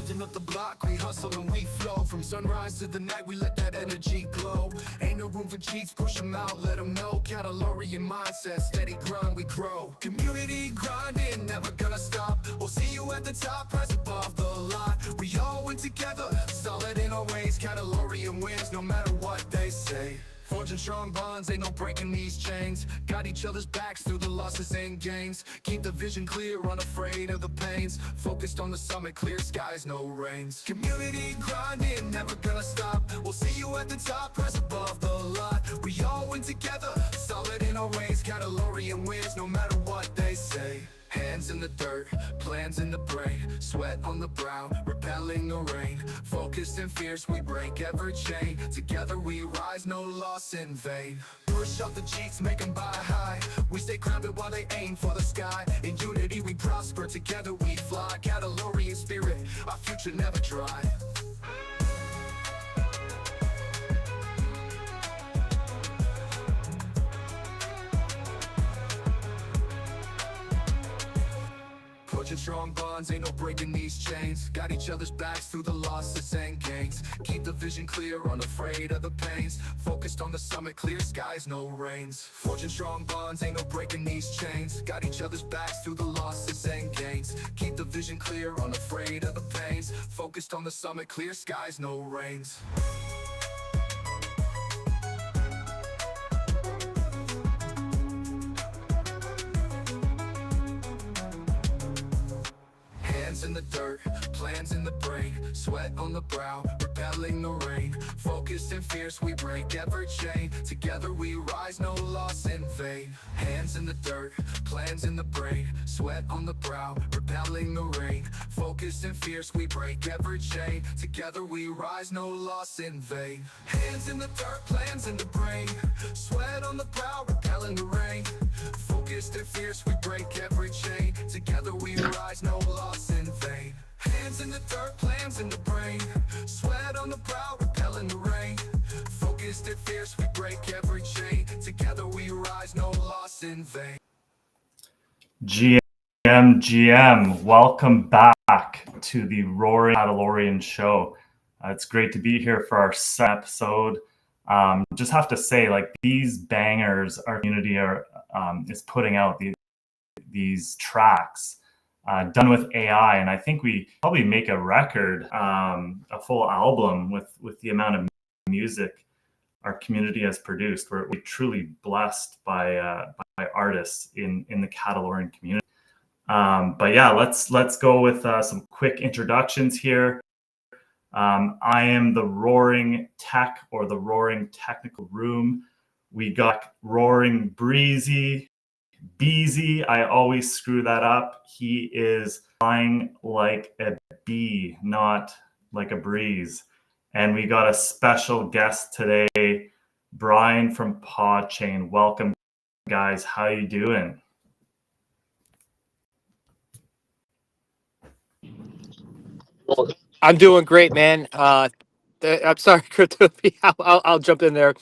Building up the block, we hustle and we flow. From sunrise to the night, we let that energy glow. Ain't no room for cheats, push them out, let them know. Catalorian mindset, steady grind, we grow. Community grinding, never gonna stop. We'll see you at the top, rise above the lot. We all win together, solid in our ways. Catalorian wins, no matter what they say. Forging strong bonds, ain't no breaking these chains. Got each other's backs through the losses and gains. Keep the vision clear, unafraid of the pains. Focused on the summit, clear skies, no rains. Community grinding, never gonna stop. We'll see you at the top, rise above the lot. We all win together, solid in our ways. Catalorian wins, no matter what they say. Hands in the dirt, plans in the brain. Sweat on the brow, repelling the rain. Focused and fierce, we break every chain. Together we rise, no loss in vain. Push up the cheeks, make them buy high. We stay grounded while they aim for the sky. In unity we prosper, together we fly. Catalorian spirit, our future never dry. Forging strong bonds, ain't no breaking these chains. Got each other's backs through the losses and gains. Keep the vision clear, unafraid of the pains. Focused on the summit, clear skies, no rains. Forging strong bonds, ain't no breaking these chains. Got each other's backs through the losses and gains. Keep the vision clear, unafraid of the pains. Focused on the summit, clear skies, no rains. Hands in the dirt, plans in the brain. Sweat on the brow, repelling the rain. Focused and fierce, we break every chain. Together we rise, no loss in vain. Hands in the dirt, plans in the brain. Sweat on the brow, repelling the rain. Focused and fierce, we break every chain. Together we rise, no loss in vain. Hands in the dirt, plans in the brain. Sweat on the brow, repelling the rain. Focused and fierce, we break every chain. Together we rise, no loss in vain. Hands in the dirt, plans in the brain. Sweat on the brow, repelling the rain. Focused and fierce, we break every chain. Together we rise, no loss in vain. GM, welcome back to the Roaring Catalorian Show. It's great to be here for our second episode. Just have to say, like, these bangers our community is putting out, these tracks done with AI, and I think we probably make a record, a full album with the amount of music our community has produced. We're truly blessed by artists in the Catalorian community. But yeah, let's go with some quick introductions here. I am the Roaring Tech, or the Roaring Technical Room. We got Roaring Breezy, Beezy. I always screw that up. He is flying like a bee, not like a breeze. And we got a special guest today, Brian from Podchain. Welcome, guys. How you doing? I'm doing great, man. I'm sorry, Crypto. I'll jump in there.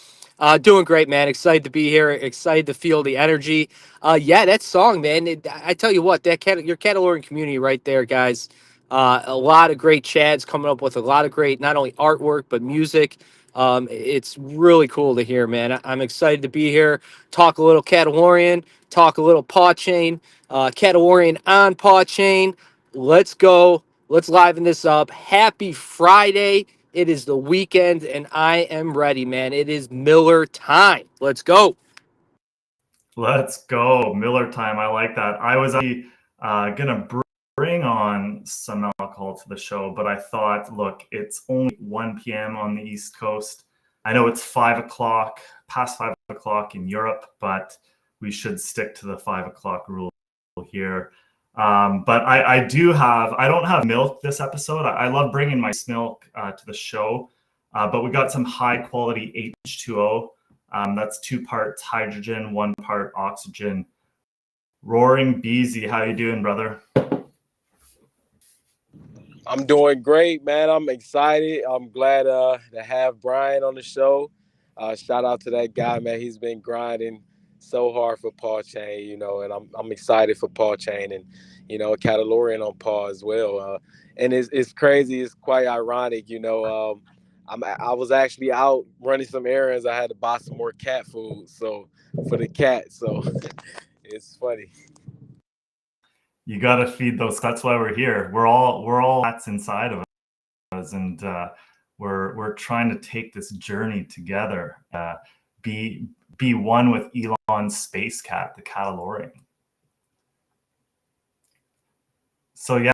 Doing great, man. Excited to be here. Excited to feel the energy. Yeah, that song, man. I tell you what, your Catalorian community right there, guys. A lot of great chads coming up with a lot of great, not only artwork but music. It's really cool to hear, man. I'm excited to be here. Talk a little Catalorian. Talk a little Podchain. Catalorian on Podchain. Let's go. Let's liven this up. Happy Friday. It is the weekend, and I am ready, man. It is Miller time. Let's go. Let's go. Miller time. I like that. I was going to bring on some alcohol to the show, but I thought, look, it's only 1 p.m. on the East Coast. I know it's 5 o'clock, past 5 o'clock in Europe, but we should stick to the 5 o'clock rule here. But I don't have milk this episode. I love bringing my milk to the show, but we got some high quality H2O. That's 2 parts hydrogen, 1 part oxygen. Roaring Beezy, how you doing, brother? I'm doing great, man. I'm excited. I'm glad to have Brian on the show. Shout out to that guy, man. He's been grinding so hard for Paul Chain, and I'm excited for Paul Chain and Catalorian on Paul as well. And it's crazy. It's quite ironic, I was actually out running some errands. I had to buy some more cat food, so for the cat. So it's funny. You got to feed those. That's why we're here. We're all cats inside of us, and we're trying to take this journey together. Be one with Elon's space cat, the Catalorian. So yeah.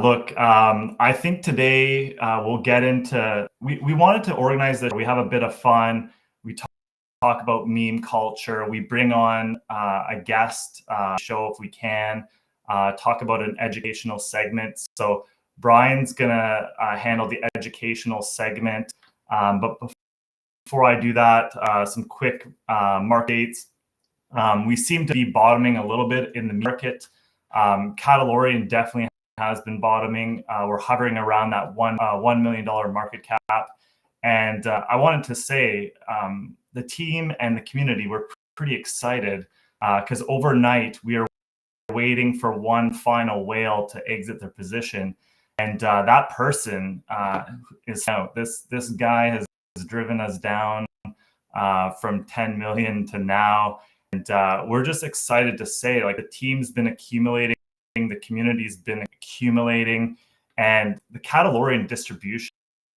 Look, I think today we'll get into, we wanted to organize this. We have a bit of fun. We talk about meme culture. We bring on a guest show if we can, talk about an educational segment. So Brian's going to handle the educational segment. But before I do that, some quick market dates. We seem to be bottoming a little bit in the market. Catalorian definitely has been bottoming. We're hovering around that $1 million market cap. And I wanted to say the team and the community were pretty excited because overnight we are waiting for one final whale to exit their position. And that person is out. This guy has driven us down from 10 million to now. And we're just excited to say, like, the team's been accumulating, the community's been accumulating, and the Catalorian distribution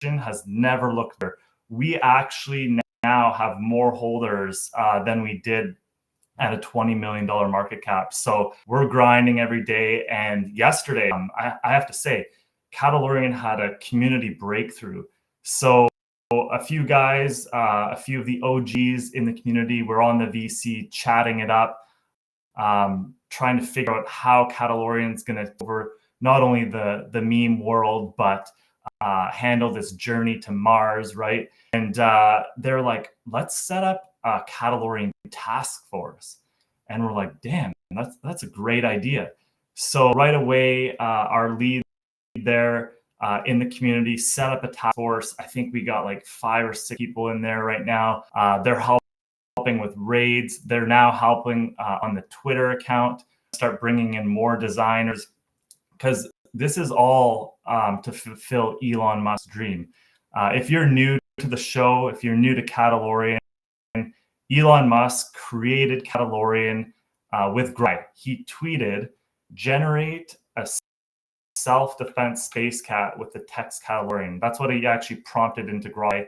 has never looked better. We actually now have more holders than we did at a $20 million market cap. So we're grinding every day. And yesterday, I have to say, Catalorian had a community breakthrough. So a few guys, a few of the OGs in the community were on the VC chatting it up, trying to figure out how Catalorian's going to over not only the meme world, but handle this journey to Mars, right? And they're like, let's set up a Catalorian task force. And we're like, damn, that's a great idea. So right away, our lead there in the community set up a task force. I think we got like 5 or 6 people in there right now. They're helping with raids. They're now helping on the Twitter account, start bringing in more designers, because this is all to fulfill Elon Musk's dream. If you're new to the show, if you're new to Catalorian, Elon Musk created Catalorian with Grok. He tweeted, generate a self-defense space cat with the text Catalorian. That's what he actually prompted into Grok,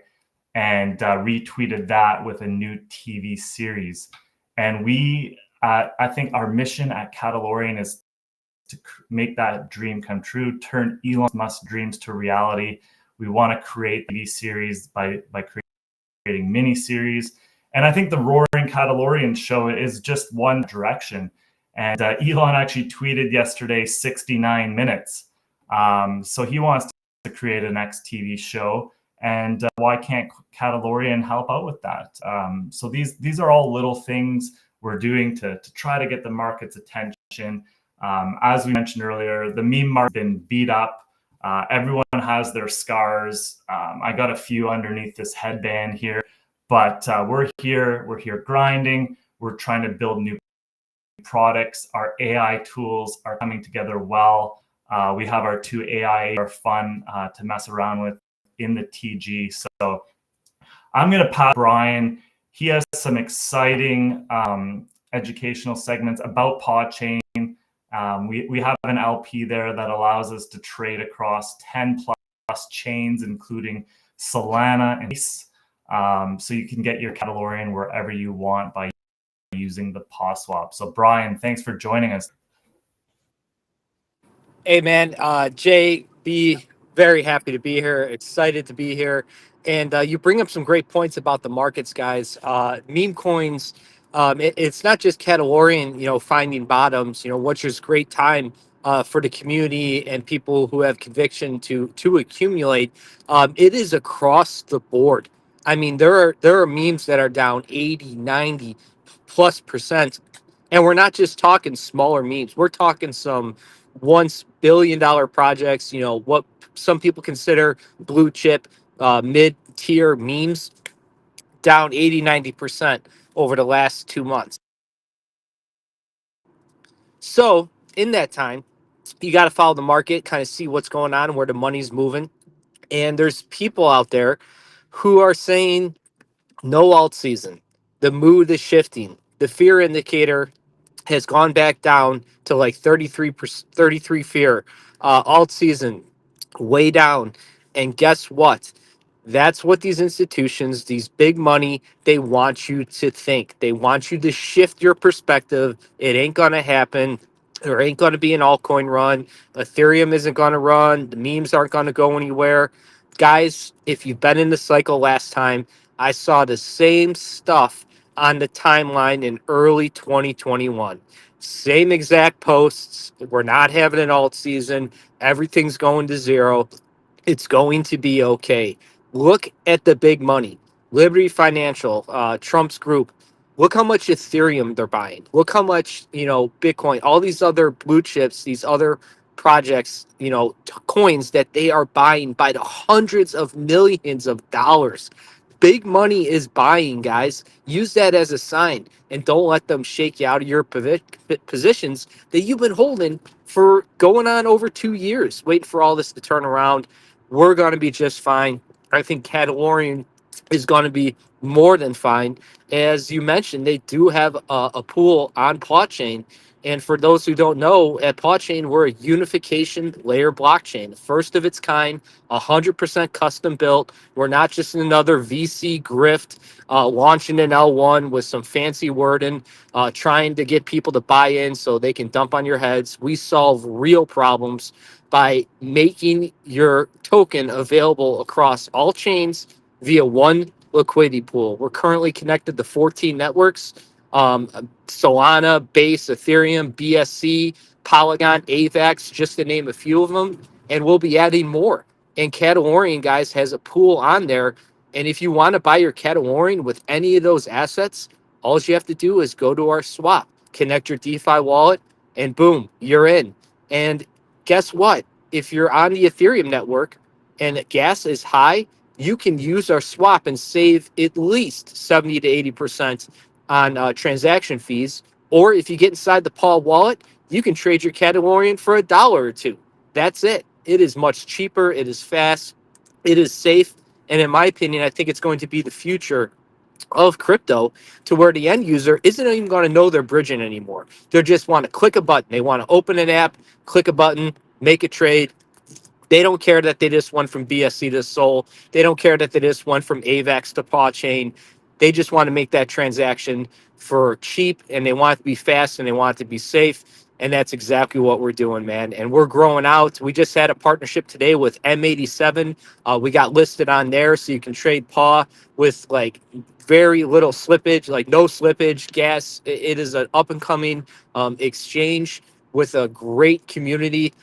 and retweeted that with a new TV series. And we, I think our mission at Catalorian is to make that dream come true, turn Elon Musk's dreams to reality. We want to create the TV series by creating mini series. And I think the Roaring Catalorian Show is just one direction. And Elon actually tweeted yesterday 69 minutes. So he wants to create a next TV show. And why can't Catalorian help out with that? So these are all little things we're doing to try to get the market's attention. As we mentioned earlier, the meme market has been beat up. Everyone has their scars. I got a few underneath this headband here, but we're here grinding. We're trying to build new products. Our AI tools are coming together well. We have our 2 AI are fun to mess around with in the TG. So I'm going to pass Brian. He has some exciting educational segments about PodChain. We have an LP there that allows us to trade across 10 plus chains, including Solana and Ace. So you can get your Catalorian wherever you want by using the POSwap. So Brian, thanks for joining us. Hey, man, Jay, be very happy to be here, excited to be here. And you bring up some great points about the markets, guys. Meme coins, it's not just Catalorian, finding bottoms, which is great time for the community and people who have conviction to accumulate. It is across the board. I mean, there are memes that are down 80, 90 plus percent. And we're not just talking smaller memes. We're talking some once $1 billion projects, what some people consider blue chip, mid tier memes, down 80, 90%. over the last 2 months. So in that time, you got to follow the market, kind of see what's going on, where the money's moving. And there's people out there who are saying no alt season. The mood is shifting. The fear indicator has gone back down to like 33 fear. Alt season way down. And guess what? That's what these institutions, these big money, they want you to think. They want you to shift your perspective. It ain't going to happen. There ain't going to be an altcoin run. Ethereum isn't going to run. The memes aren't going to go anywhere. Guys, if you've been in the cycle last time, I saw the same stuff on the timeline in early 2021. Same exact posts. We're not having an alt season. Everything's going to zero. It's going to be okay. Look at the big money. Liberty Financial, Trump's group. Look how much Ethereum they're buying. Look how much, Bitcoin, all these other blue chips, these other projects, coins that they are buying by the hundreds of millions of dollars. Big money is buying, guys. Use that as a sign and don't let them shake you out of your positions that you've been holding for going on over 2 years, waiting for all this to turn around. We're going to be just fine. I think Catalorian is going to be more than fine. As you mentioned, they do have a pool on Chain. And for those who don't know, at Chain, we're a unification layer blockchain, first of its kind, 100% custom built. We're not just another VC grift launching an L1 with some fancy wording, trying to get people to buy in so they can dump on your heads. We solve real problems by making your token available across all chains via one liquidity pool. We're currently connected to 14 networks. Solana, Base, Ethereum, BSC, Polygon, AVAX, just to name a few of them. And we'll be adding more. And Catalorian, guys, has a pool on there. And if you want to buy your Catalorian with any of those assets, all you have to do is go to our swap, connect your DeFi wallet, and boom, you're in. And guess what? If you're on the Ethereum network and gas is high, you can use our swap and save at least 70 to 80% on transaction fees. Or if you get inside the Paul wallet, you can trade your Catalorian for $1 or $2. That's it. It is much cheaper. It is fast. It is safe. And in my opinion, I think it's going to be the future of crypto, to where the end user isn't even going to know they're bridging anymore. They just want to click a button. They want to open an app, click a button, make a trade. They don't care that they just went from BSC to Sol. They don't care that they just went from AVAX to Paw Chain. They just want to make that transaction for cheap, and they want it to be fast, and they want it to be safe. And that's exactly what we're doing, man. And we're growing out. We just had a partnership today with M87. We got listed on there, so you can trade Paw with like very little slippage, like no slippage, gas. It is an up and coming exchange with a great community.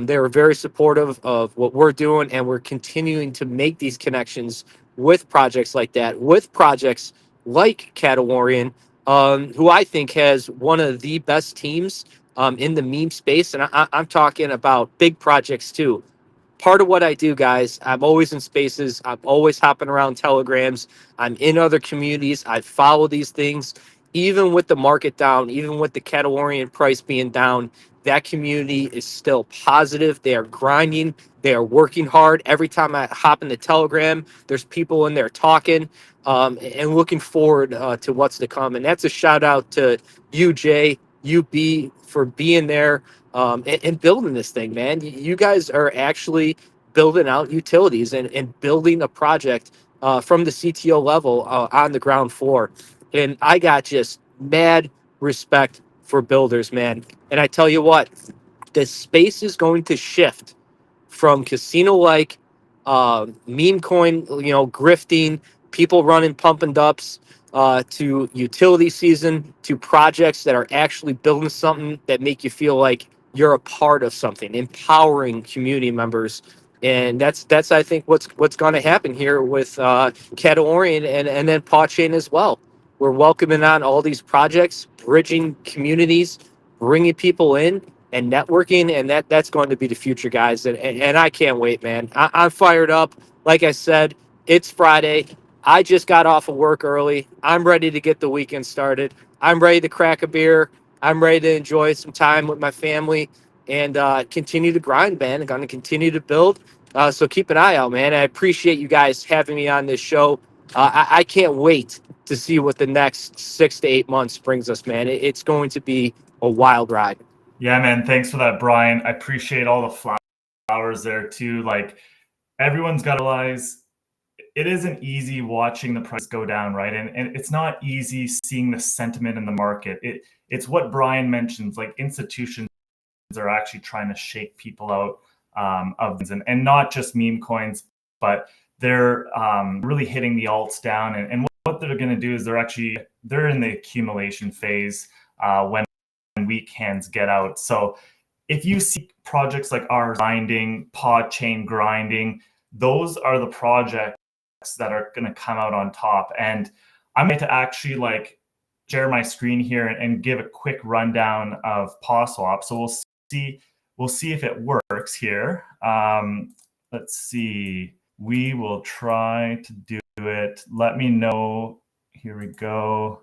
They were very supportive of what we're doing, and we're continuing to make these connections with projects like that, with projects like Catalorian, who I think has one of the best teams in the meme space. And I'm talking about big projects too. Part of what I do, guys, I'm always in spaces. I'm always hopping around telegrams. I'm in other communities. I follow these things. Even with the market down, even with the Catalorian price being down, that community is still positive. They are grinding. They are working hard. Every time I hop in the Telegram, there's people in there talking and looking forward to what's to come. And that's a shout out to you, Jay, UB, for being there and building this thing, man. You guys are actually building out utilities and building a project from the CTO level on the ground floor. And I got just mad respect for builders, man. And I tell you what, the space is going to shift from casino-like meme coin, grifting, people running pump and dumps, to utility season, to projects that are actually building something that make you feel like you're a part of something, empowering community members. And that's I think what's going to happen here with Catalorian and then Chain as well. We're welcoming on all these projects, bridging communities, bringing people in, and networking, and that's going to be the future, guys. And I can't wait, man. I'm fired up. Like I said, it's Friday. I just got off of work early. I'm ready to get the weekend started. I'm ready to crack a beer. I'm ready to enjoy some time with my family and continue to grind, man. I'm going to continue to build. So keep an eye out, man. I appreciate you guys having me on this show. I can't wait to see what the next 6 to 8 months brings us, man. It's going to be a wild ride. Yeah, man. Thanks for that, Brian. I appreciate all the flowers there too. Like, everyone's got to realize it isn't easy watching the price go down, right? And it's not easy seeing the sentiment in the market. It's what Brian mentions, like institutions are actually trying to shake people out of things, and not just meme coins, but they're really hitting the alts down. And what they're going to do is they're in the accumulation phase when weak hands get out. So if you see projects like ours grinding, pod chain grinding, those are the projects that are going to come out on top. And I'm going to actually like share my screen here and give a quick rundown of PawSwap. So we'll see if it works here. Let's see. We will try to do it. Let me know. Here we go.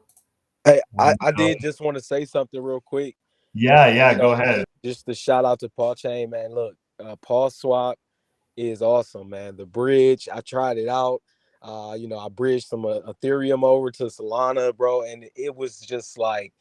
Hey, I did just want to say something real quick. Yeah, go ahead. Just a shout out to Paul Chain, man. Look, PawSwap is awesome, man. The bridge, I tried it out. I bridged some Ethereum over to Solana, bro, and it was just like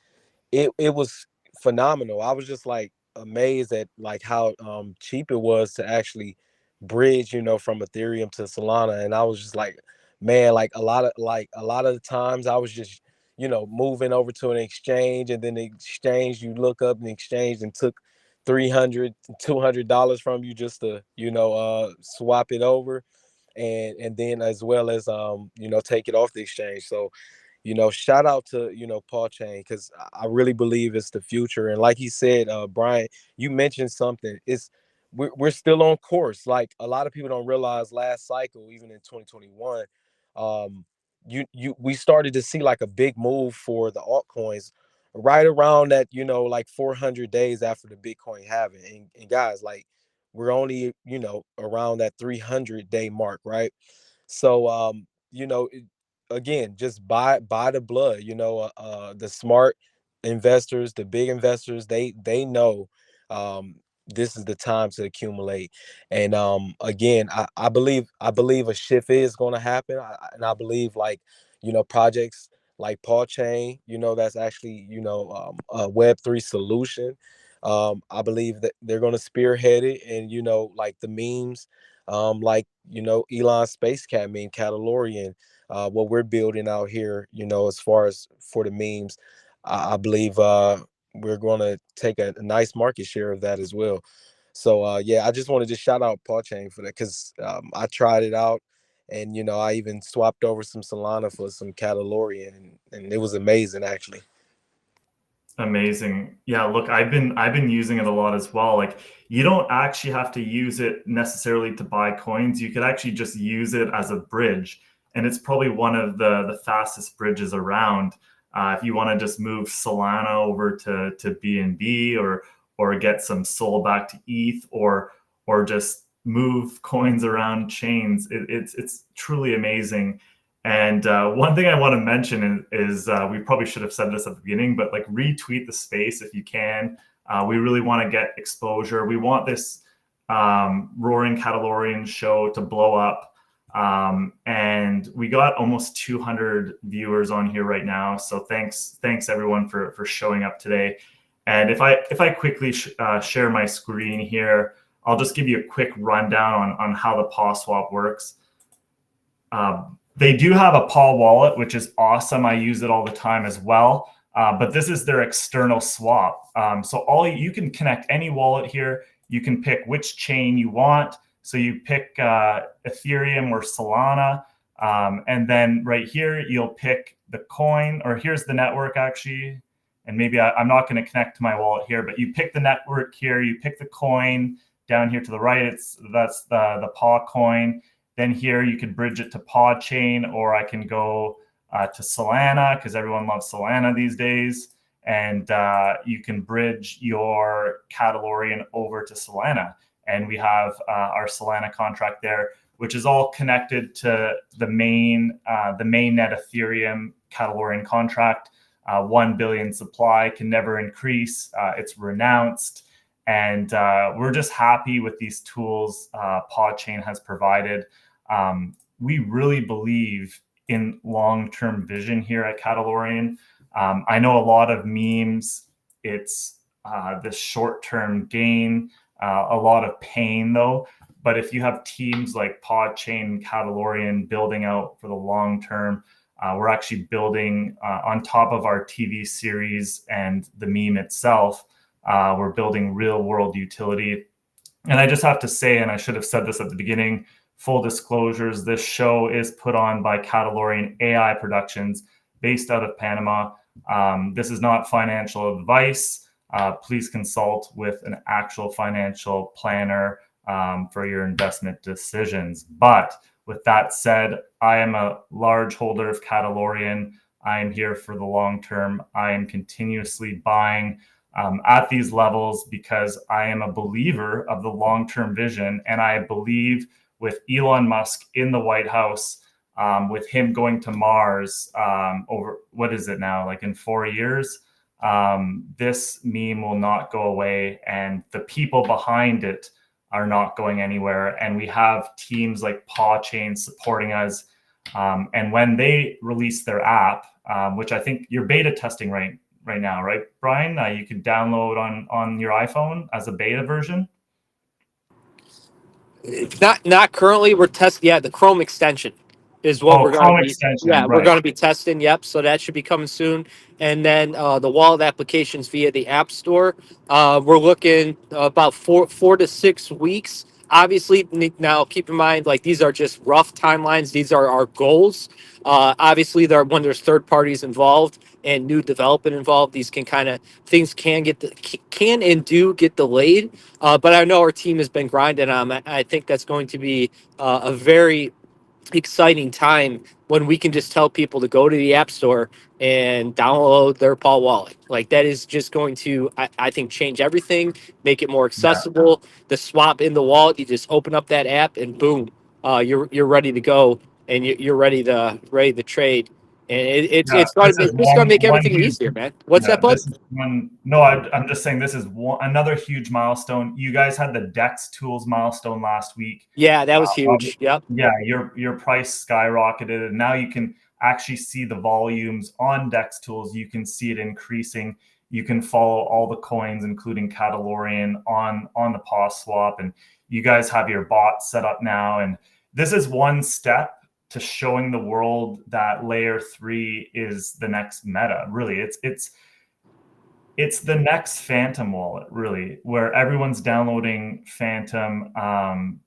it was phenomenal. I was just like amazed at like how cheap it was to actually bridge, from Ethereum to Solana. And I was just like, man, like a lot of the times I was just, moving over to an exchange, and then the exchange, you look up an exchange and took $300, $200 from you just to, swap it over, and then as well as take it off the exchange. So shout out to Paul Chain, because I really believe it's the future. And like he said, Brian, you mentioned something. We're still on course. Like, a lot of people don't realize, last cycle, even in 2021, we started to see like a big move for the altcoins right around that, like 400 days after the Bitcoin halving. And guys, like, we're only around that 300-day mark, right? So again, just buy the blood. The smart investors, the big investors, they know this is the time to accumulate. And again, I believe a shift is going to happen. And I believe, like, projects like Paul Chain, that's actually a Web3 solution. I believe that they're going to spearhead it. And like the memes, like Elon space cat meme, Catalorian, what we're building out here, as far as for the memes, I believe we're going to take a nice market share of that as well. So yeah, I just wanted to shout out Paul Chain for that, because I tried it out, and I even swapped over some Solana for some Catalorian, and it was amazing, actually. Amazing. Yeah, look, I've been using it a lot as well. Like, you don't actually have to use it necessarily to buy coins. You could actually just use it as a bridge, and it's probably one of the fastest bridges around. If you want to just move Solana over to BNB, or get some Sol back to ETH, or just move coins around chains, it's truly amazing. And one thing I want to mention is we probably should have said this at the beginning, but like, retweet the space if you can. We really want to get exposure. We want this Roaring Catalorian show to blow up. And we got almost 200 viewers on here right now. So thanks everyone for showing up today. And if I quickly share my screen here, I'll just give you a quick rundown on how the PawSwap works. They do have a Paw wallet, which is awesome. I use it all the time as well. But this is their external swap. So you can connect any wallet here. You can pick which chain you want. So you pick Ethereum or Solana. And then right here, you'll pick the coin, or here's the network actually. And maybe I'm not going to connect to my wallet here, but you pick the network here. You pick the coin down here to the right. That's the Paw coin. Then here you could bridge it to Pod Chain, or I can go to Solana, because everyone loves Solana these days. And you can bridge your Catalorian over to Solana. And we have our Solana contract there. which is all connected to the mainnet Ethereum Catalorian contract. 1 billion supply, can never increase. It's renounced. And we're just happy with these tools PodChain has provided. We really believe in long-term vision here at Catalorian. I know a lot of memes, it's this short-term gain, a lot of pain though. But if you have teams like PodChain, Catalorian building out for the long term, we're actually building on top of our TV series and the meme itself. We're building real world utility. And I just have to say, and I should have said this at the beginning, full disclosures, this show is put on by Catalorian AI Productions based out of Panama. This is not financial advice. Please consult with an actual financial planner for your investment decisions. But with that said, I am a large holder of Catalorian. I am here for the long term. I am continuously buying at these levels because I am a believer of the long-term vision. And I believe with Elon Musk in the White House, with him going to Mars over, what is it now, like in 4 years, this meme will not go away. And the people behind it are not going anywhere. And we have teams like PawChain supporting us. And when they release their app, which I think you're beta testing right now, right, Brian? You can download on your iPhone as a beta version. Not currently. We're testing. Yeah, the Chrome extension is what we're going Chrome to be. extension, Yeah, we're right. going to be testing. Yep. So that should be coming soon. And then the wallet applications via the App Store. We're looking about four to 6 weeks. Obviously, now keep in mind, like these are just rough timelines. These are our goals. Obviously, when there's third parties involved and new development involved, these things can and do get delayed. But I know our team has been grinding on that. I think that's going to be a very exciting time when we can just tell people to go to the App Store and download their Paul wallet. Like that is just going to, I think, change everything, make it more accessible. The swap in the wallet, you just open up that app and boom, you're ready to go and you're ready to trade. And it's Yeah, going this is to make one everything huge. easier, man. What's Yeah, that, bud? this is one. No, I'm just saying this is another huge milestone. You guys had the DEX tools milestone last week. Yeah, that was huge. Yep. Yeah, your price skyrocketed, and now you can actually see the volumes on DEX tools. You can see it increasing. You can follow all the coins, including Catalorian, on the POS swap, and you guys have your bot set up now. And this is one step to showing the world that layer 3 is the next meta. Really, it's the next Phantom wallet, really, where everyone's downloading Phantom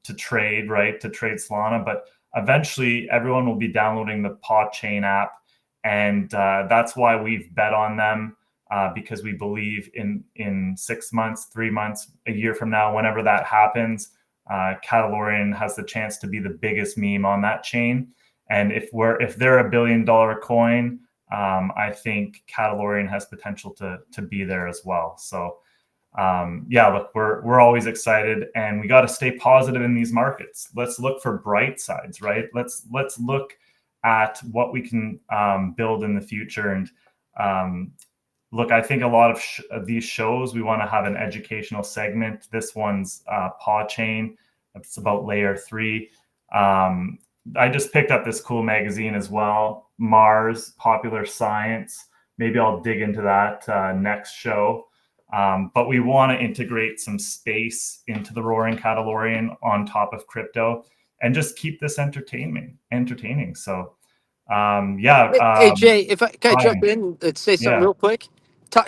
to trade, right? To trade Solana, but eventually everyone will be downloading the PodChain app, and that's why we've bet on them because we believe in 6 months, 3 months, a year from now, whenever that happens, Catalorian has the chance to be the biggest meme on that chain. And if they're $1 billion coin, I think Catalorian has potential to be there as well. So yeah, look, we're always excited, and we got to stay positive in these markets. Let's look for bright sides, right? Let's look at what we can build in the future. And look, I think a lot of these shows, we want to have an educational segment. This one's PawChain. It's about layer 3. I just picked up this cool magazine as well, Mars, Popular Science. Maybe I'll dig into that next show. But we want to integrate some space into the Roaring Catalorian on top of crypto and just keep this entertaining. So yeah. Hey Jay, if I can I jump in and say something real quick,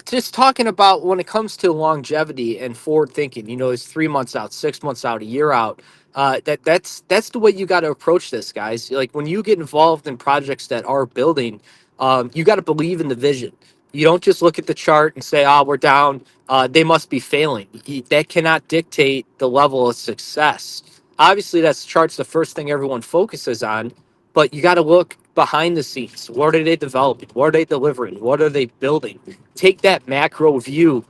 just talking about when it comes to longevity and forward thinking, it's 3 months out, 6 months out, a year out. That's the way you got to approach this, guys. Like when you get involved in projects that are building, you got to believe in the vision. You don't just look at the chart and say, "Ah, we're down. They must be failing." That cannot dictate the level of success. Obviously, that's chart's the first thing everyone focuses on, but you got to look behind the scenes. What are they developing? What are they delivering? What are they building? Take that macro view.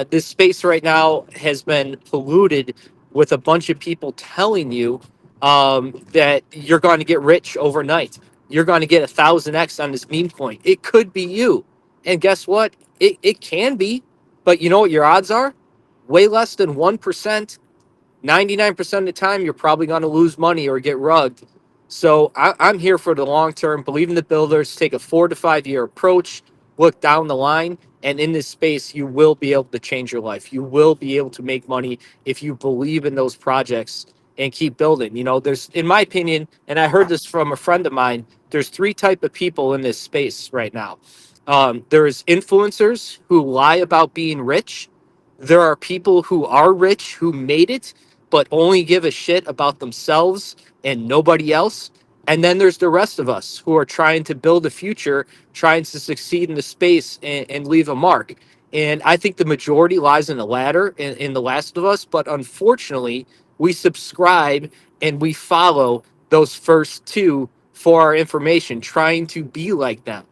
This space right now has been polluted with a bunch of people telling you that you're going to get rich overnight. You're going to get 1,000x on this meme coin. It could be you. And guess what? It can be. But you know what your odds are? Way less than 1%. 99% of the time, you're probably going to lose money or get rugged. So I'm here for the long term. Believe in the builders. Take a 4 to 5 year approach. Look down the line. And in this space, you will be able to change your life. You will be able to make money if you believe in those projects and keep building. You know, there's, in my opinion, and I heard this from a friend of mine, there's three type of people in this space right now. There's influencers who lie about being rich. There are people who are rich who made it but only give a shit about themselves and nobody else. And then there's the rest of us who are trying to build a future, trying to succeed in the space and leave a mark. And I think the majority lies in the latter, in the last of us. But unfortunately, we subscribe and we follow those first two for our information, trying to be like them.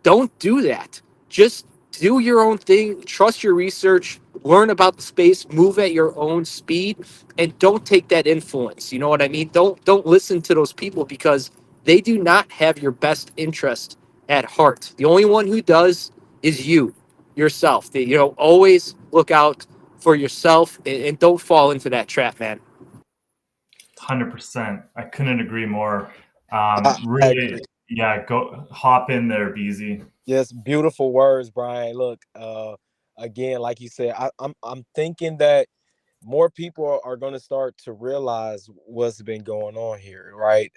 Don't do that. Just do your own thing, trust your research, learn about the space, move at your own speed, and don't take that influence. You know what I mean? Don't listen to those people because they do not have your best interest at heart. The only one who does is you, yourself. You know, always look out for yourself and don't fall into that trap, man. 100%. I couldn't agree more. I agree. Really, yeah, go hop in there, BZ. Yes, beautiful words, Brian. Look, again, like you said, I'm thinking that more people are going to start to realize what's been going on here, right?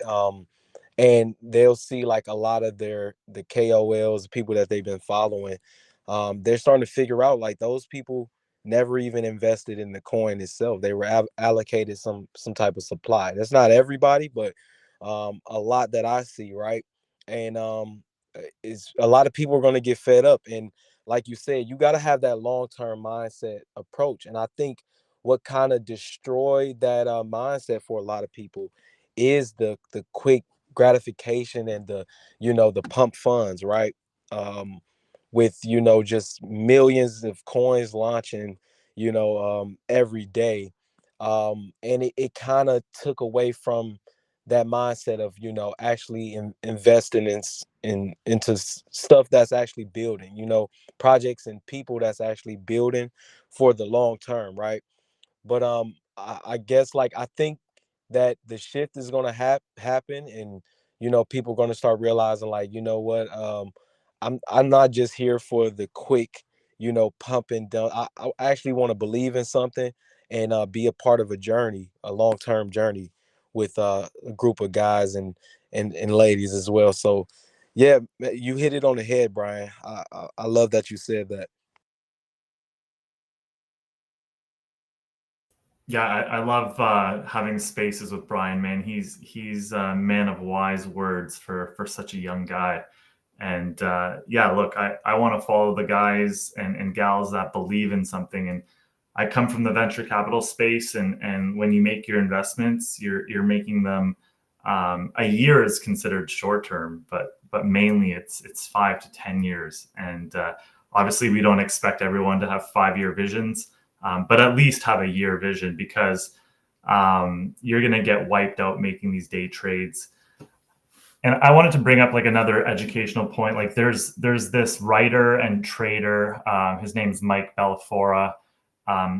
And they'll see like a lot of the KOLs, people that they've been following. They're starting to figure out like those people never even invested in the coin itself. They were allocated some type of supply. That's not everybody, but a lot that I see, right? And is a lot of people are going to get fed up. And like you said, you got to have that long term mindset approach. And I think what kind of destroyed that mindset for a lot of people is the quick gratification and the pump funds, right? With just millions of coins launching, every day. And it kind of took away from that mindset of actually investing into stuff that's actually building, projects and people that's actually building for the long term, right? But I guess like I think that the shift is gonna happen, and people are gonna start realizing like what, I'm not just here for the quick pump and dump. I actually want to believe in something and be a part of a journey, a long term journey with a group of guys and ladies as well. So yeah, you hit it on the head, Brian. I love that you said that. Yeah, I love having spaces with Brian, man. He's a man of wise words for such a young guy. And yeah, look, I want to follow the guys and gals that believe in something. And I come from the venture capital space, and when you make your investments, you're making them. A year is considered short term, but mainly it's 5 to 10 years. And obviously, we don't expect everyone to have 5 year visions, but at least have a year vision, because you're going to get wiped out making these day trades. And I wanted to bring up like another educational point. Like there's this writer and trader. His name's Mike Belafora.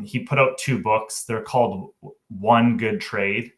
He put out 2 books. They're called One Good Trade.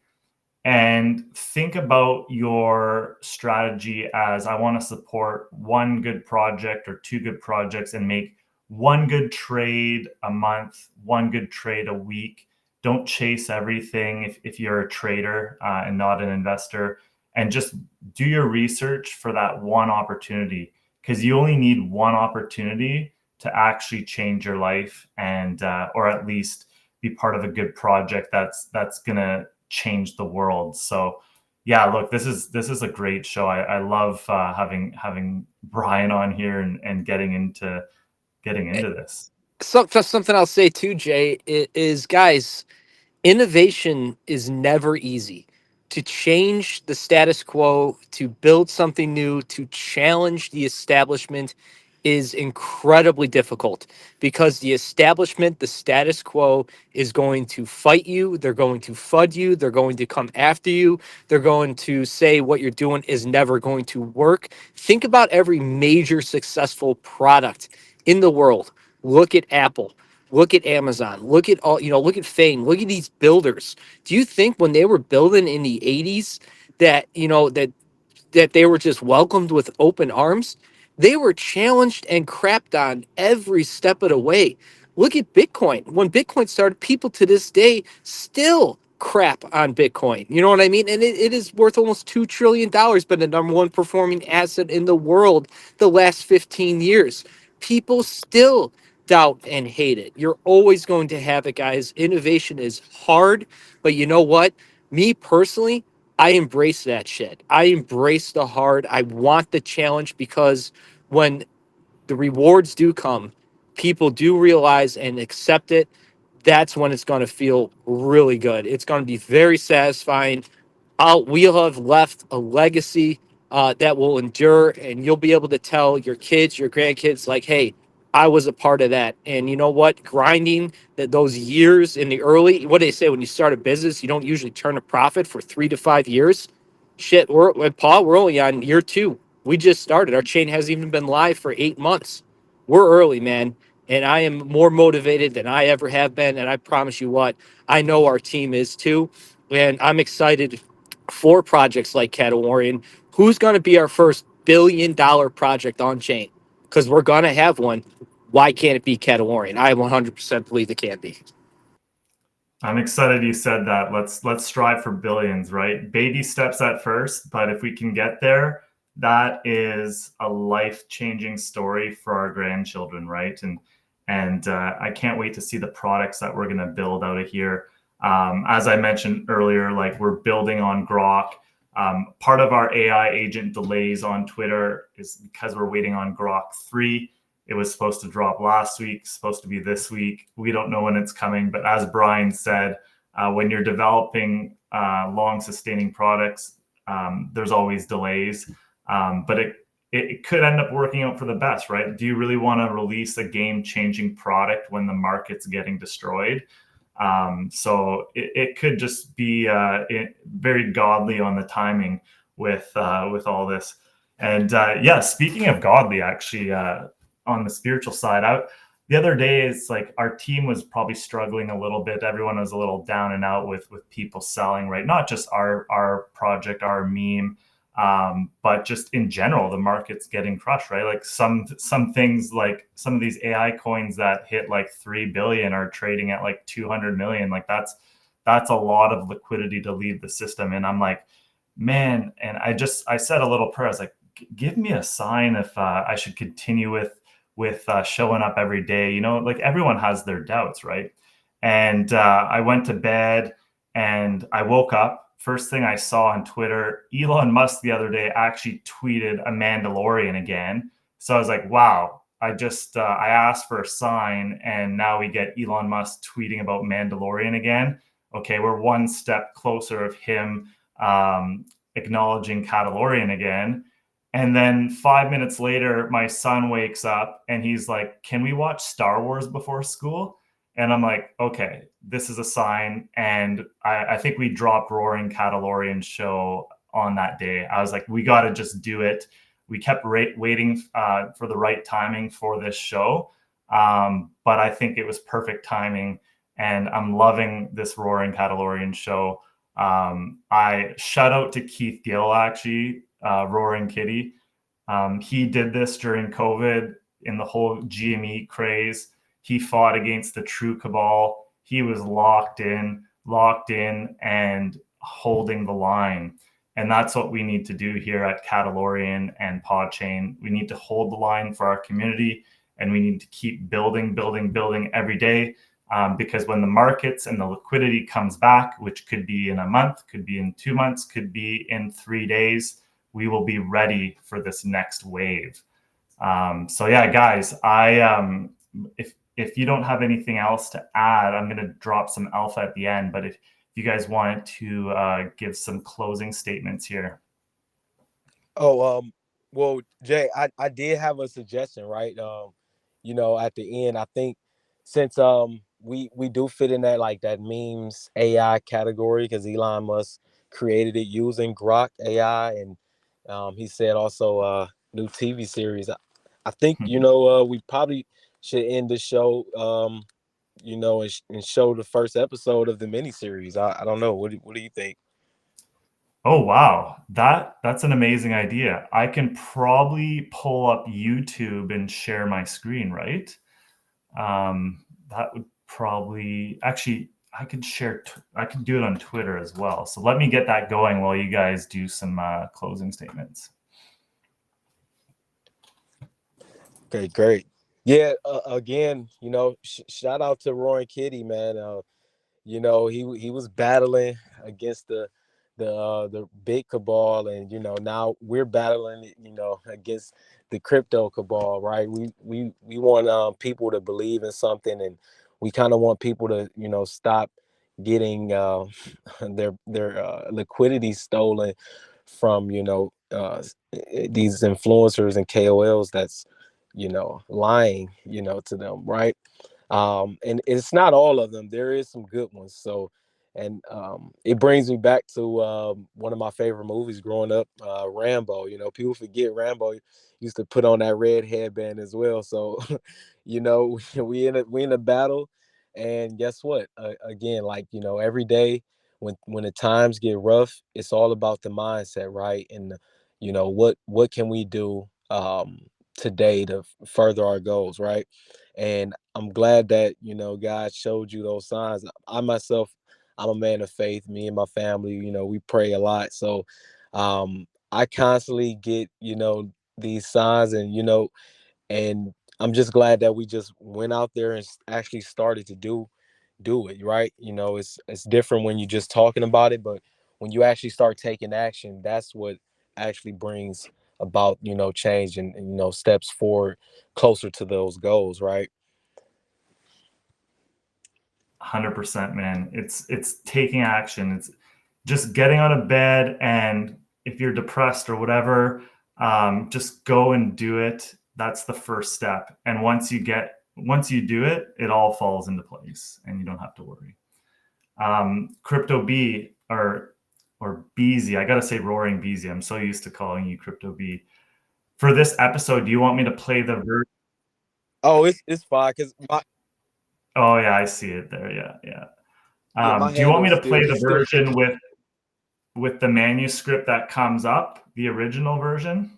And think about your strategy as, I want to support one good project or 2 good projects and make one good trade a month, one good trade a week. Don't chase everything if you're a trader and not an investor. And just do your research for that one opportunity, because you only need one opportunity to actually change your life, and or at least be part of a good project that's gonna change the world. So yeah, look, this is a great show. I love having Brian on here and getting into this. So, that's something I'll say too, Jay, is guys, innovation is never easy. To change the status quo, to build something new, to challenge the establishment is incredibly difficult because the establishment, the status quo, is going to fight you. They're going to FUD you. They're going to come after you. They're going to say what you're doing is never going to work. Think about every major successful product in the world. Look at Apple. Look at Amazon. Look at all, look at Fame. Look at these builders. Do you think when they were building in the 80s that, that they were just welcomed with open arms? They were challenged and crapped on every step of the way. Look at Bitcoin. When Bitcoin started, people to this day still crap on Bitcoin. You know what I mean? And it is worth almost $2 trillion, been the number one performing asset in the world the last 15 years. People still doubt and hate it. You're always going to have it, guys. Innovation is hard, but you know what? Me personally, I embrace that shit. I embrace the hard. I want the challenge because when the rewards do come, people do realize and accept it. That's when it's going to feel really good. It's going to be very satisfying. We'll have left a legacy that will endure, and you'll be able to tell your kids, your grandkids, like, hey, I was a part of that. And you know what? Grinding those years in the early, what do they say when you start a business, you don't usually turn a profit for 3 to 5 years. Shit, we're only on year 2. We just started. Our chain hasn't even been live for 8 months. We're early, man. And I am more motivated than I ever have been. And I promise you what, I know our team is too. And I'm excited for projects like Catalorian. Who's going to be our first $1 billion project on chain? Because we're going to have one. Why can't it be Catalorian? I 100% believe it can be. I'm excited you said that. Let's strive for billions, right? Baby steps at first, but if we can get there, that is a life-changing story for our grandchildren, right? And I can't wait to see the products that we're going to build out of here. As I mentioned earlier, like we're building on Grok. Part of our AI agent delays on Twitter is because we're waiting on Grok 3. It was supposed to drop last week, supposed to be this week. We don't know when it's coming, but as Brian said, when you're developing long sustaining products, there's always delays, but it could end up working out for the best, right? Do you really want to release a game-changing product when the market's getting destroyed? So it could just be very godly on the timing with all this. And yeah, speaking of godly, actually, on the spiritual side, the other day, it's like our team was probably struggling a little bit. Everyone was a little down and out with people selling, right? Not just our project, our meme, but just in general, the market's getting crushed, right? Like some things, like some of these AI coins that hit like 3 billion are trading at like 200 million. Like that's a lot of liquidity to leave the system. And I'm like, man, and I said a little prayer. I was like, give me a sign if I should continue with showing up every day. Like everyone has their doubts, right? And I went to bed and I woke up. First thing I saw on Twitter, Elon Musk the other day actually tweeted a Mandalorian again. So I was like, wow, I asked for a sign and now we get Elon Musk tweeting about Mandalorian again. Okay, we're one step closer of him acknowledging Catalorian again. And then 5 minutes later, my son wakes up and he's like, can we watch Star Wars before school? And I'm like, okay, this is a sign. And I think we dropped Roaring Catalorian Show on that day. I was like, we got to just do it. We kept waiting for the right timing for this show. But I think it was perfect timing. And I'm loving this Roaring Catalorian Show. I shout out to Keith Gill, actually, Roaring Kitty. He did this during COVID in the whole GME craze. He fought against the true cabal. He was locked in and holding the line. And that's what we need to do here at Catalorian and Podchain. We need to hold the line for our community, and we need to keep building every day. Because when the markets and the liquidity comes back, which could be in a month, could be in 2 months, could be in 3 days, we will be ready for this next wave. So yeah, guys, if you don't have anything else to add, I'm going to drop some alpha at the end. But if you guys wanted to give some closing statements here. Well, Jay, I did have a suggestion, right? At the end, I think since we do fit in that like that memes AI category because Elon Musk created it using Grok AI, and he said also new TV series. I think we probably should end the show and show the first episode of the miniseries. I don't know. What do you think? Oh wow, that's an amazing idea. I can probably pull up YouTube and share my screen, right? That would probably actually I could share. I could do it on Twitter as well. So let me get that going while you guys do some closing statements. Okay, great. Yeah, again, shout out to Roaring Kitty, man. He was battling against the big cabal, and now we're battling, against the crypto cabal, right? We want people to believe in something, and we kind of want people to stop getting their liquidity stolen from these influencers and KOLs that's lying to them, right? And it's not all of them. There is some good ones. So, and it brings me back to one of my favorite movies growing up, Rambo. People forget Rambo used to put on that red headband as well. So, we in a battle, and guess what? Again, like every day when the times get rough, it's all about the mindset, right? And what can we do today to further our goals, right? And I'm glad that God showed you those signs. I myself, I'm a man of faith. Me and my family, we pray a lot. So I constantly get these signs, and I'm just glad that we just went out there and actually started to do it, right? It's different when you're just talking about it, but when you actually start taking action, that's what actually brings about change and steps forward closer to those goals, right? 100%, man. It's taking action. It's just getting out of bed, and if you're depressed or whatever, just go and do it. That's the first step. And once you do it, it all falls into place, and you don't have to worry. Crypto B or Beezy. I gotta say Roaring Beezy. I'm so used to calling you Crypto B. For this episode, do you want me to play the version? Oh, it's fine because my Oh yeah, I see it there. Yeah, yeah. yeah, my Do you want handle me is to play still the still. version with the manuscript that comes up, the original version?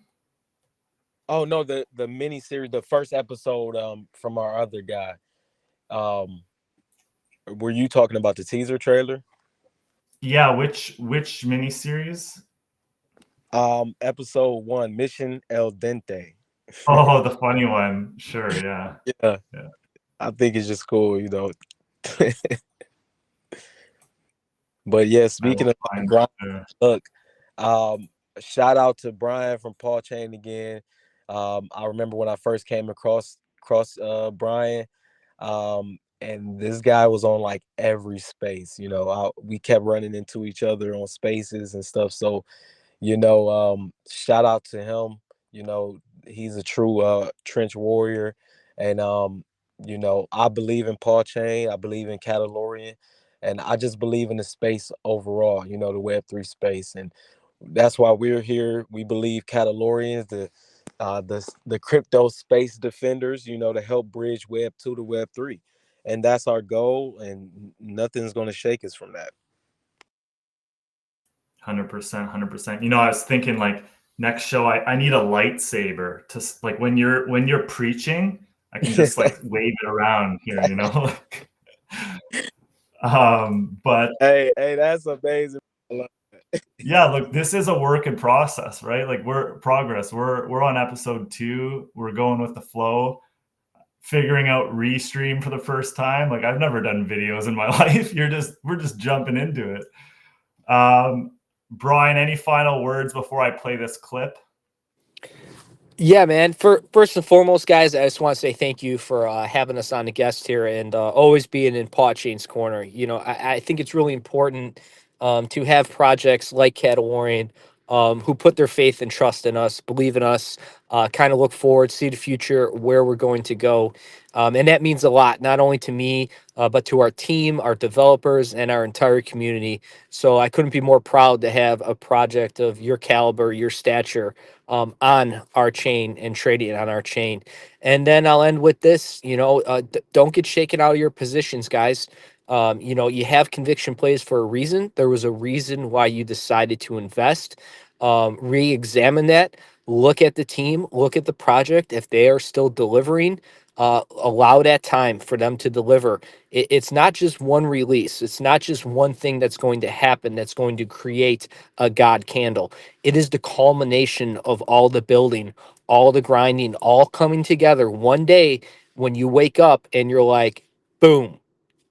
Oh no, the mini series, the first episode from our other guy. Um, were you talking about the teaser trailer? Yeah, which miniseries? Episode 1, Mission El Dente. Oh, the funny one. Sure, yeah. Yeah, Yeah. I think it's just cool. But yeah, I will speaking of find Brian, it there. look, shout out to Brian from Paul Chain again. I remember when I first came across Brian, and this guy was on like every space. We kept running into each other on spaces and stuff. So shout out to him. He's a true trench warrior, and I believe in Paul Chain. I believe in Catalorian, and I just believe in the space overall. The Web3 space, and that's why we're here. We believe Catalorians, the crypto space defenders, to help bridge Web 2 to Web 3, and that's our goal, and nothing's going to shake us from that. 100%, 100%. I was thinking like next show I need a lightsaber to like when you're preaching, I can just like wave it around here. But Hey, that's amazing. yeah, look, this is a work in process, right? Like we're on episode 2. We're going with the flow, figuring out restream for the first time. Like I've never done videos in my life. We're just jumping into it. Brian, any final words before I play this clip? Yeah, man. First and foremost, guys, I just want to say thank you for having us on the guest here and always being in Paw Chain's corner. I think it's really important to have projects like Catalorian who put their faith and trust in us, believe in us, kind of look forward, see the future, where we're going to go. And that means a lot, not only to me, but to our team, our developers, and our entire community. So I couldn't be more proud to have a project of your caliber, your stature, on our chain and trading on our chain. And then I'll end with this, don't get shaken out of your positions, guys. You have conviction plays for a reason. There was a reason why you decided to invest. Re-examine that. Look at the team. Look at the project. If they are still delivering, allow that time for them to deliver. It's not just one release. It's not just one thing that's going to happen that's going to create a God candle. It is the culmination of all the building, all the grinding, all coming together one day when you wake up and you're like, boom,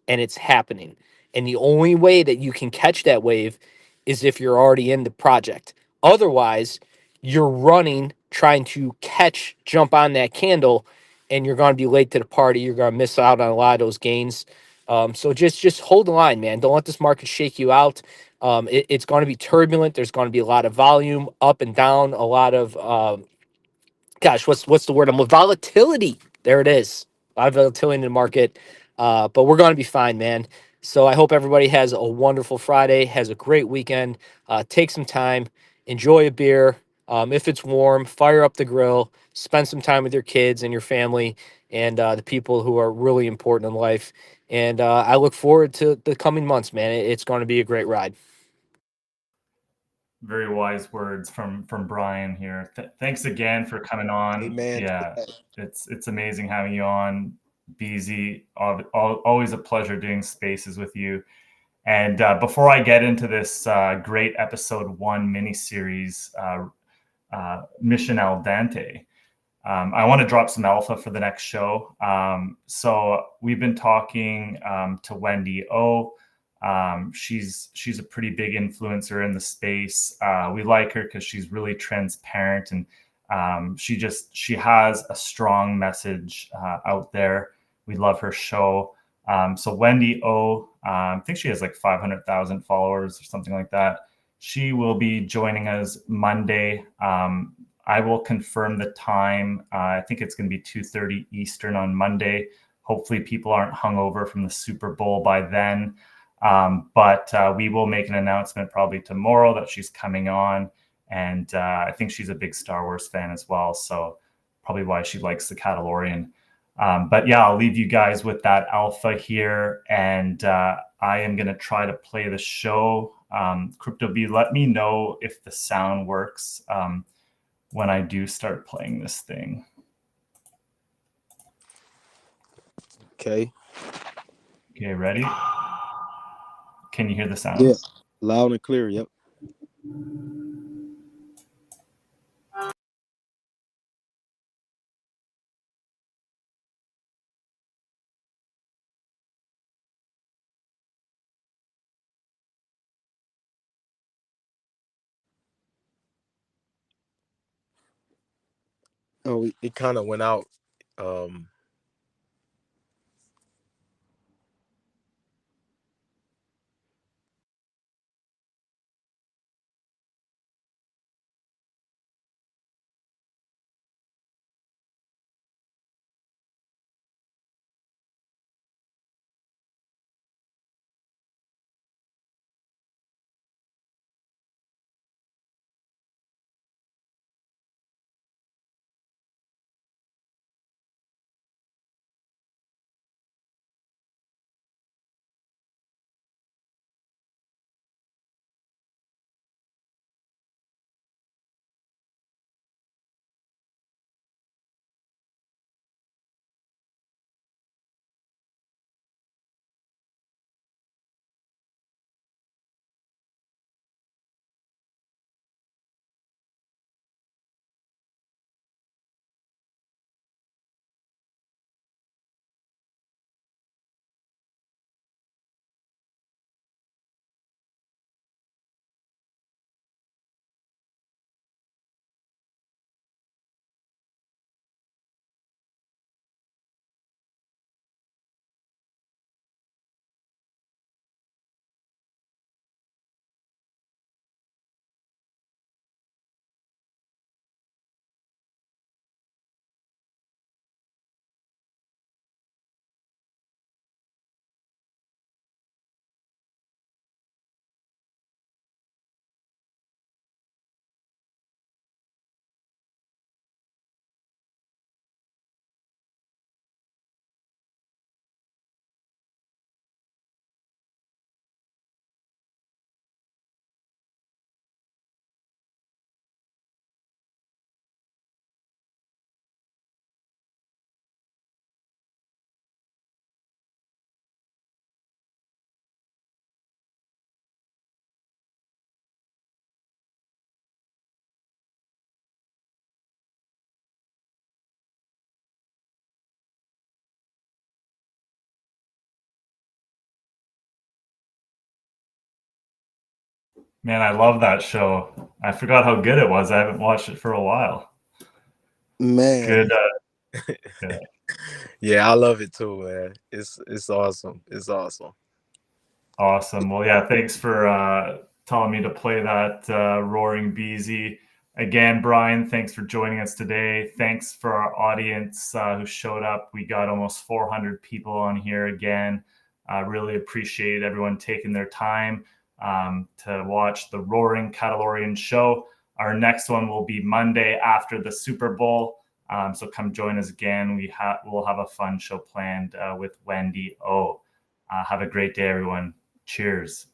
and it's happening. And the only way that you can catch that wave is if you're already in the project. Otherwise, you're running, trying to jump on that candle, and you're going to be late to the party. You're going to miss out on a lot of those gains. So just hold the line, man. Don't let this market shake you out. It's going to be turbulent. There's going to be a lot of volume up and down, a lot of what's the word? Volatility. There it is. A lot of volatility in the market. But we're going to be fine, man. So I hope everybody has a wonderful Friday, has a great weekend. Take some time, enjoy a beer. If it's warm, fire up the grill, spend some time with your kids and your family and the people who are really important in life. And I look forward to the coming months, man. It's going to be a great ride. Very wise words from Brian here. Thanks again for coming on. Amen. Yeah, it's amazing having you on, BZ. Always a pleasure doing spaces with you. And before I get into this great episode 1 miniseries, Mission Al Dente, I want to drop some alpha for the next show. So we've been talking to Wendy O. She's a pretty big influencer in the space. We like her because she's really transparent, and she has a strong message out there. We love her show. So Wendy O, I think she has like 500,000 followers or something like that. She will be joining us Monday. I will confirm the time. I think it's going to be 2:30 Eastern on Monday. Hopefully people aren't hungover from the Super Bowl by then. But we will make an announcement probably tomorrow that she's coming on. And I think she's a big Star Wars fan as well. So probably why she likes the Catalorian. But yeah, I'll leave you guys with that alpha here. And I am going to try to play the show. Crypto B, let me know if the sound works when I do start playing this thing. Okay. Okay, ready? Can you hear the sound? Yeah. Loud and clear. Yep. Oh, it kind of went out. Um, Man, I love that show. I forgot how good it was. I haven't watched it for a while. Man, Good. Yeah. Yeah, I love it too, man. It's awesome. It's awesome. Awesome. Well, yeah, thanks for telling me to play that Roaring Beezy. Again, Brian, thanks for joining us today. Thanks for our audience who showed up. We got almost 400 people on here again. Really appreciate everyone taking their time to watch the Roaring Catalorian Show. Our next one will be Monday after the Super Bowl. So come join us again. We'll have a fun show planned with Wendy O. Have a great day, everyone. Cheers.